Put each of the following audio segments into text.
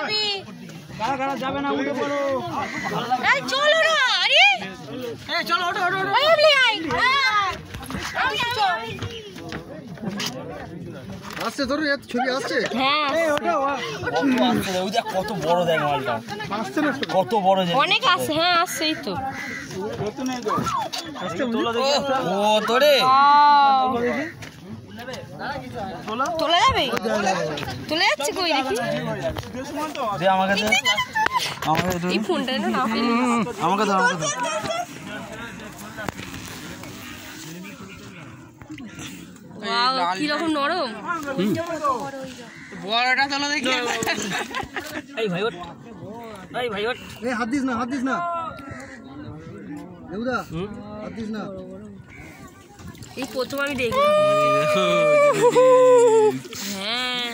যাবি? কারা যাবে না উঠে পড়ো। এই চলো না, আরে এই চলো ওঠো ওঠো ওঠো। এই বলি আই। আসছে ধরো ছবি আসছে। হ্যাঁ এই ওঠো। ওই দেখ কত বড় দেখ মালটা, আসছে না কত বড় যে অনেক আছে। হ্যাঁ আসছেই তো। ও তোরে তোলা যাবে? তোলা যাচ্ছে কই দেখি? দে আমাকে দে, আমাকে দে, এই ফোনটা না ফেলি। আমাকে দে, আমাকে দে। ওয়াও কি রকম নরম। বড়টা তোলা দেখি। এই ভাই ওঠ, এই ভাই ওঠ। এই হাত দিস না দেউদা, হাত দিস না। এই প্রথম আমি দেখলাম। হ্যাঁ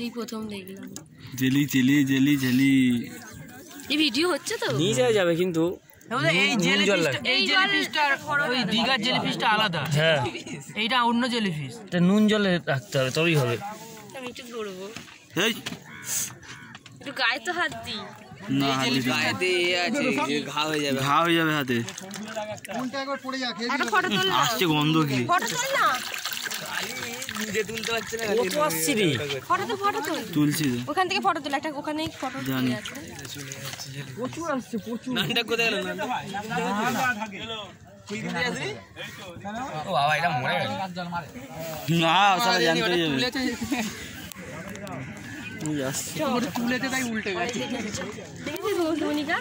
এই প্রথম দেখলাম। জেলি জেলি জেলি জেলি এই ভিডিও হচ্ছে তো? নিয়ে যাবে কিন্তু এই জেলিফিশটা ওই দীঘার জেলিফিশটা আলাদা। হ্যাঁ এইটা অন্য জেলিফিশ। এটা নুন জলে রাখতে হবে তবেই হবে। আমি একটু ধরবো, এই একটু গায়ে তো হাত দিই। না ঘা হয়ে যাবে হাতে। কোনটা একবার পড়ে যা, খেয়ে একটা ফটো তোল না, আসছে গন্ধ কি? ফটো তোল না, কত আসছি রে, ফটো তোল। তুলছি তো। ওখান থেকে ফটো তোল, একটা ওখানে ফটো জানি। আছে। ও বাবা এটা মরে গেল না, সারা জানতে যাবে। তুলেতে তাই উল্টে গেছে। দেখেছিস মৌসুমনিকা?